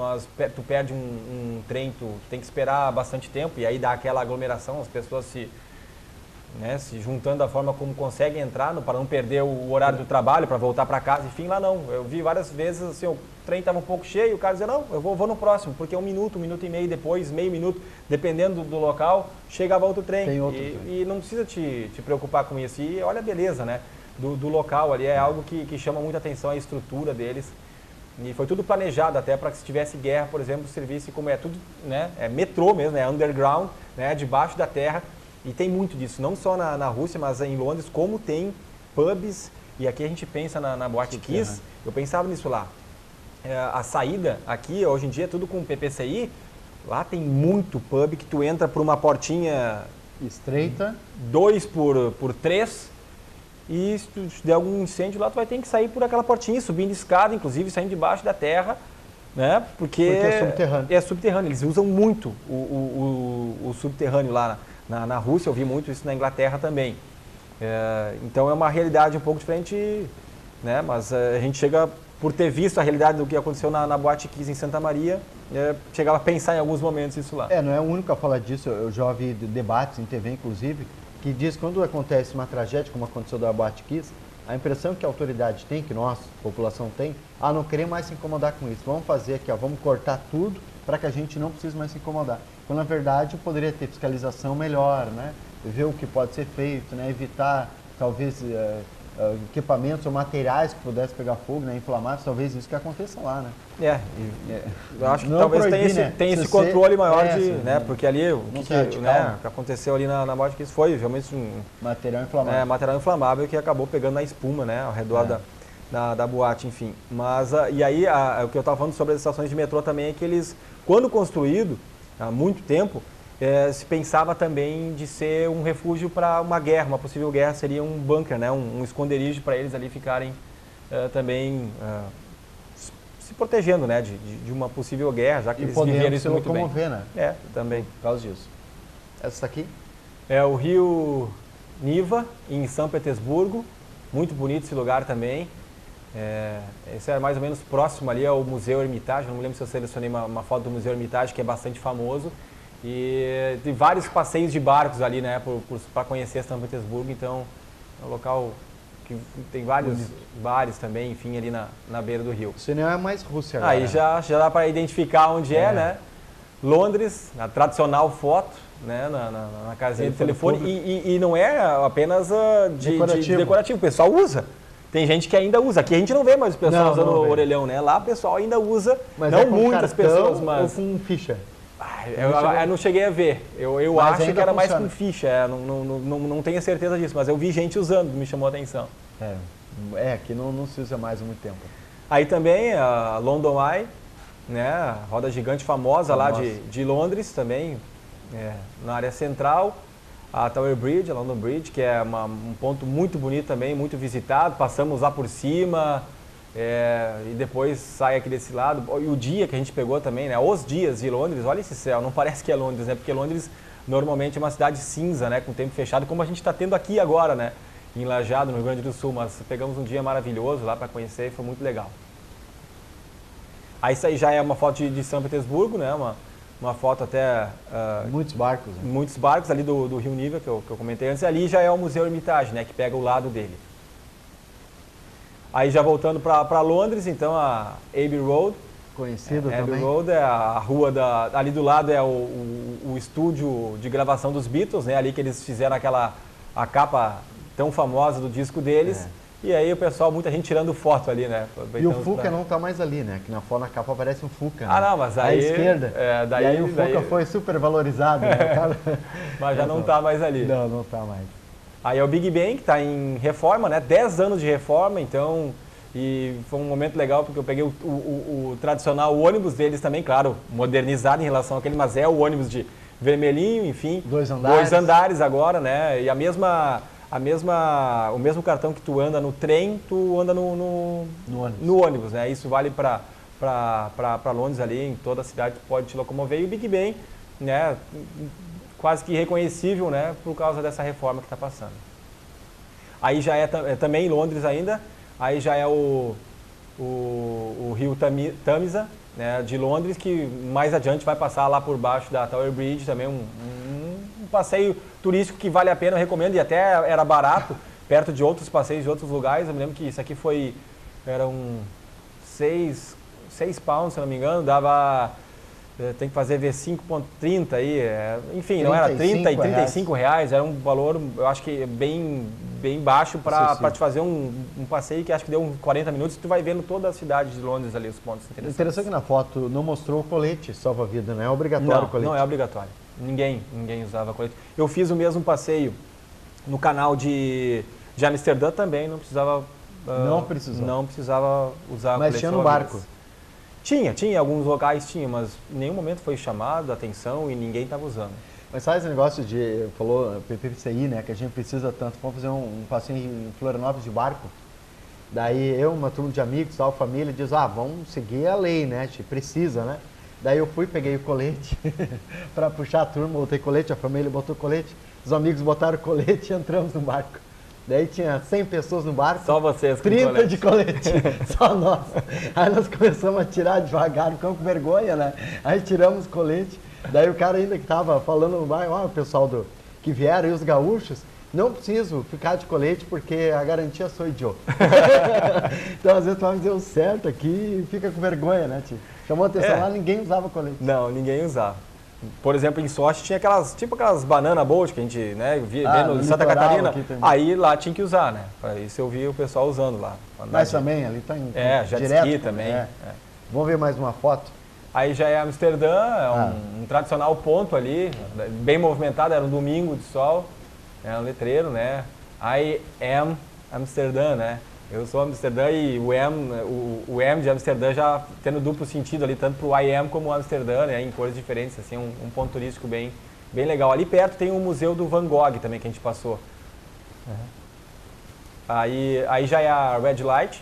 tu perde um trem, tu tem que esperar bastante tempo e aí dá aquela aglomeração, as pessoas se juntando da forma como conseguem entrar, para não perder o horário do trabalho, para voltar para casa, enfim, lá não. Eu vi várias vezes, assim, o trem estava um pouco cheio, o cara dizia, não, eu vou no próximo, porque 1 minuto, 1 minuto e meio depois, meio minuto, dependendo do local, chegava outro trem. E não precisa te preocupar com isso. E olha a beleza, né, do local ali, é algo que chama muita atenção, a estrutura deles. E foi tudo planejado até para que se tivesse guerra, por exemplo, servisse como é tudo, né, é metrô mesmo, é underground, né, debaixo da terra. E tem muito disso, não só na Rússia, mas em Londres, como tem pubs, e aqui a gente pensa na Boate Kiss, eu pensava nisso lá. A saída aqui, hoje em dia, é tudo com PPCI, lá tem muito pub que tu entra por uma portinha estreita, 2 por 3, e se tu der algum incêndio lá, tu vai ter que sair por aquela portinha, subindo escada, inclusive saindo debaixo da terra, né? Porque é subterrâneo. É subterrâneo, eles usam muito o subterrâneo lá na Rússia, eu vi muito isso na Inglaterra também. Então é uma realidade um pouco diferente, né? Mas a gente chega, por ter visto a realidade do que aconteceu na Boate Kiss em Santa Maria, chegava a pensar em alguns momentos isso lá. Não é o único a falar disso, eu já ouvi debates em TV, inclusive, que diz que quando acontece uma tragédia, como aconteceu da Boate Kiss, a impressão que a autoridade tem, que nós, a população tem, não querer mais se incomodar com isso. Vamos fazer aqui, vamos cortar tudo para que a gente não precise mais se incomodar. Quando, na verdade, poderia ter fiscalização melhor, né? Ver o que pode ser feito, né? Evitar, talvez, equipamentos ou materiais que pudessem pegar fogo, né? Inflamados, talvez isso que aconteça lá, né? Eu acho que talvez tenha esse controle maior né? Porque ali, o que aconteceu ali na Boate Kiss foi realmente material inflamável. Material inflamável que acabou pegando na espuma, né? Ao redor da boate, enfim. Mas, e aí, o que eu estava falando sobre as estações de metrô também é que eles, quando construído, há muito tempo, se pensava também de ser um refúgio para uma guerra, uma possível guerra seria um bunker, né? Um esconderijo para eles ali ficarem também se protegendo, né? De uma possível guerra, já que eles viveram isso muito bem. Né? Também. Por causa disso. Essa aqui? É o rio Niva, em São Petersburgo. Muito bonito esse lugar também. Esse é mais ou menos próximo ali ao Museu Hermitage, não me lembro se eu selecionei uma foto do Museu Hermitage, que é bastante famoso, e tem vários passeios de barcos ali, né, para conhecer São Petersburgo, então é um local que tem vários bares também, enfim, ali na beira do rio. Isso não é mais Rússia agora. Aí já dá para identificar onde né, Londres, a tradicional foto, né, na casinha de telefone, e não é apenas de decorativo, o pessoal usa. Tem gente que ainda usa. Aqui a gente não vê mais o pessoal usando o orelhão, né? Lá o pessoal ainda usa, mas não muitas pessoas, mas... ou com ficha? Eu não cheguei a ver. Eu acho que era mais com ficha, não tenho certeza disso, mas eu vi gente usando, me chamou a atenção. Aqui não se usa mais há muito tempo. Aí também a London Eye, né? A roda gigante famosa lá de Londres também, na área central. A Tower Bridge, a London Bridge, que é um ponto muito bonito também, muito visitado. Passamos lá por cima e depois sai aqui desse lado. E o dia que a gente pegou também, né? Os dias de Londres, olha esse céu, não parece que é Londres, né? Porque Londres normalmente é uma cidade cinza, né? Com tempo fechado, como a gente está tendo aqui agora, né? Em Lajeado, no Rio Grande do Sul. Mas pegamos um dia maravilhoso lá para conhecer e foi muito legal. Aí isso aí já é uma foto de São Petersburgo, né? Uma foto até... muitos barcos. Né? Muitos barcos ali do Rio Niva, que eu comentei antes. Ali já é o Museu Hermitage, né? Que pega o lado dele. Aí já voltando para Londres, então a Abbey Road. Conhecida também. Abbey Road é a rua ali do lado é o estúdio de gravação dos Beatles, né? Ali que eles fizeram a capa tão famosa do disco deles. E aí o pessoal, muita gente tirando foto ali, né? E o Fuca não está mais ali, né? Que na capa aparece um Fuca. Né? Não, mas aí... À esquerda. E aí o Fuca foi super valorizado, né? Mas já não está mais ali. Não está mais. Aí é o Big Ben, que está em reforma, né? 10 anos de reforma, então... E foi um momento legal, porque eu peguei o tradicional ônibus deles também, claro, modernizado em relação àquele, mas é o ônibus de vermelhinho, enfim. 2 andares. 2 andares agora, né? E o mesmo cartão que tu anda no trem, tu anda no ônibus, né? Isso vale para Londres ali, em toda a cidade tu pode te locomover. E o Big Ben, né? Quase que irreconhecível, né? Por causa dessa reforma que está passando. Aí já é também em Londres ainda, aí já é o rio Tamisa, né, de Londres, que mais adiante vai passar lá por baixo da Tower Bridge, também um passeio turístico que vale a pena, eu recomendo, e até era barato, perto de outros passeios de outros lugares. Eu me lembro que isso aqui eram 6 pounds, se não me engano, dava... Tem que fazer V5.30 aí, enfim, não era 30 e 35 reais, era um valor, eu acho que bem baixo para te fazer um passeio que acho que deu uns 40 minutos, tu vai vendo toda a cidade de Londres ali, os pontos interessantes. Interessante que na foto não mostrou o colete salva-vida, não é obrigatório o colete? Não é obrigatório, ninguém usava colete. Eu fiz o mesmo passeio no canal de Amsterdã também, não precisava... Não precisava usar colete. Mas tinha no barco? Tinha, alguns locais tinha, mas em nenhum momento foi chamado a atenção e ninguém estava usando. Mas sabe esse negócio falou PPCI, né, que a gente precisa tanto, vamos fazer um passeio em Florianópolis de barco, daí uma turma de amigos, tal, família, diz, vamos seguir a lei, né, a gente precisa, né. Daí eu peguei o colete para puxar a turma, botei colete, a família botou colete, os amigos botaram colete e entramos no barco. Daí tinha 100 pessoas no barco, só vocês com 30 colete. De colete, só nós. Aí nós começamos a tirar devagar, ficamos com vergonha, né? Aí tiramos o colete, daí o cara ainda que estava falando no bairro, o pessoal que vieram e os gaúchos, não preciso ficar de colete porque a garantia sou idiota. Então às vezes tu vai dizer o certo aqui e fica com vergonha, né, tio? Chamou a atenção lá, ninguém usava colete. Não, ninguém usava. Por exemplo, em Sochi tinha aquelas banana boat que a gente, né, via no Santa Catarina. Aí lá tinha que usar, né? Para isso eu vi o pessoal usando lá. Mas também ali tá em jet ski também. Vamos ver mais uma foto? Aí já é Amsterdã, um tradicional ponto ali, bem movimentado, era um domingo de sol, um letreiro, né? I am Amsterdã, né? Eu sou Amsterdã e o M de Amsterdã já tendo duplo sentido ali, tanto para o I am como o Amsterdã, né, em cores diferentes, assim, um ponto turístico bem legal. Ali perto tem o Museu do Van Gogh também, que a gente passou. Aí já é a Red Light,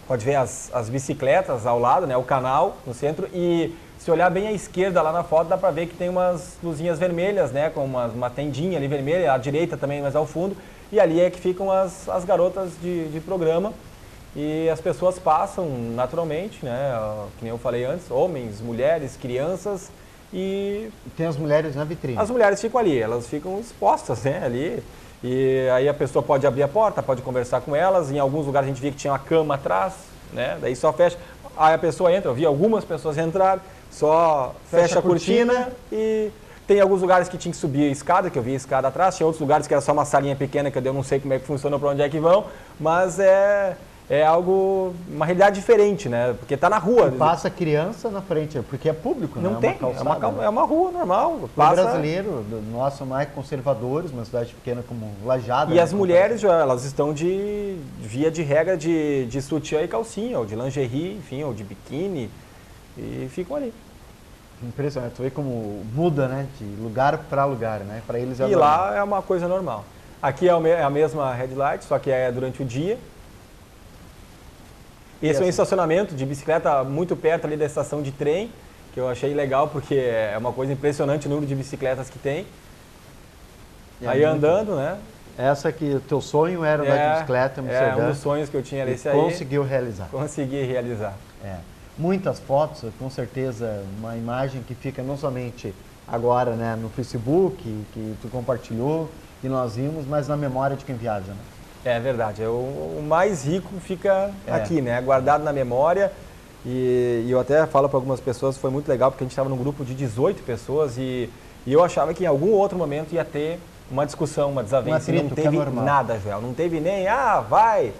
pode ver as bicicletas ao lado, né, o canal no centro, e se olhar bem à esquerda lá na foto dá para ver que tem umas luzinhas vermelhas, né, com uma tendinha ali vermelha, à direita também, mas ao fundo. E ali é que ficam as garotas de programa e as pessoas passam naturalmente, né? Que nem eu falei antes, homens, mulheres, crianças e... Tem as mulheres na vitrine. As mulheres ficam ali, elas ficam expostas, né? Ali. E aí a pessoa pode abrir a porta, pode conversar com elas. Em alguns lugares a gente via que tinha uma cama atrás, né? Daí só fecha. Aí a pessoa entra, eu vi algumas pessoas entrar, só fecha a cortina e... Tem alguns lugares que tinha que subir a escada, que eu vi a escada atrás, tinha outros lugares que era só uma salinha pequena, que eu não sei como é que funciona, para onde é que vão, mas é algo, uma realidade diferente, né? Porque está na rua. E passa criança na frente, porque é público, não né? Tem, é uma rua normal. O brasileiro, nós mais conservadores, uma cidade pequena como Lajeado. E as mulheres, elas estão via de regra de sutiã e calcinha, ou de lingerie, enfim, ou de biquíni, e ficam ali. Impressionante, tu vê como muda, né, de lugar para lugar, né, para eles é e lá é uma coisa normal. Aqui é a mesma red light, só que é durante o dia. Esse é um estacionamento de bicicleta muito perto ali da estação de trem, que eu achei legal porque é uma coisa impressionante o número de bicicletas que tem. Aí andando, né. Essa que o teu sonho era andar de bicicleta, um dos sonhos que eu tinha era esse aí. Conseguiu realizar. Consegui realizar. Muitas fotos, com certeza, uma imagem que fica não somente agora, né, no Facebook, que tu compartilhou e nós vimos, mas na memória de quem viaja, né? É verdade, o mais rico fica aqui, né, guardado na memória. E eu até falo para algumas pessoas, foi muito legal, porque a gente estava num grupo de 18 pessoas e eu achava que em algum outro momento ia ter uma discussão, uma desavença. Não teve nada, Joel, não teve nem, vai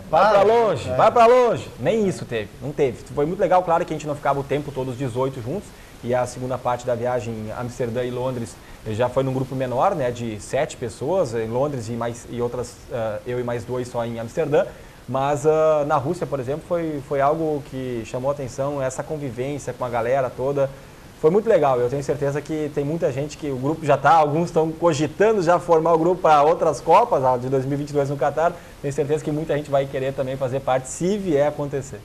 para longe. Nem isso teve, não teve. Foi muito legal, claro que a gente não ficava o tempo todo os 18 juntos, e a segunda parte da viagem em Amsterdã e Londres já foi num grupo menor, né, de 7 pessoas, em Londres e outras, eu e mais 2 só em Amsterdã, mas na Rússia, por exemplo, foi algo que chamou a atenção, essa convivência com a galera toda. Foi muito legal, eu tenho certeza que tem muita gente que o grupo já está, alguns estão cogitando já formar o grupo para outras Copas, a de 2022 no Catar. Tenho certeza que muita gente vai querer também fazer parte, se vier acontecer.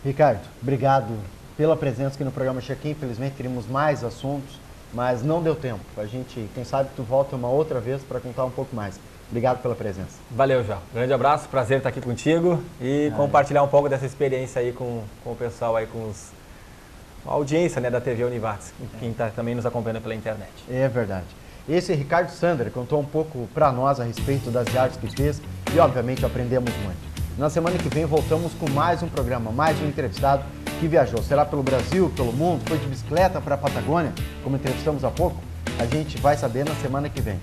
Ricardo, obrigado pela presença aqui no programa Check-in. Infelizmente teríamos mais assuntos, mas não deu tempo. A gente, quem sabe, tu volta uma outra vez para contar um pouco mais. Obrigado pela presença. Valeu, João. Grande abraço, prazer estar aqui contigo e compartilhar um pouco dessa experiência aí com o pessoal aí, com a audiência, né, da TV Univates, quem está também nos acompanhando pela internet. É verdade. Esse é Ricardo Sander contou um pouco para nós a respeito das viagens que fez e, obviamente, aprendemos muito. Na semana que vem voltamos com mais um programa, mais um entrevistado que viajou. Será pelo Brasil, pelo mundo, foi de bicicleta para a Patagônia, como entrevistamos há pouco? A gente vai saber na semana que vem.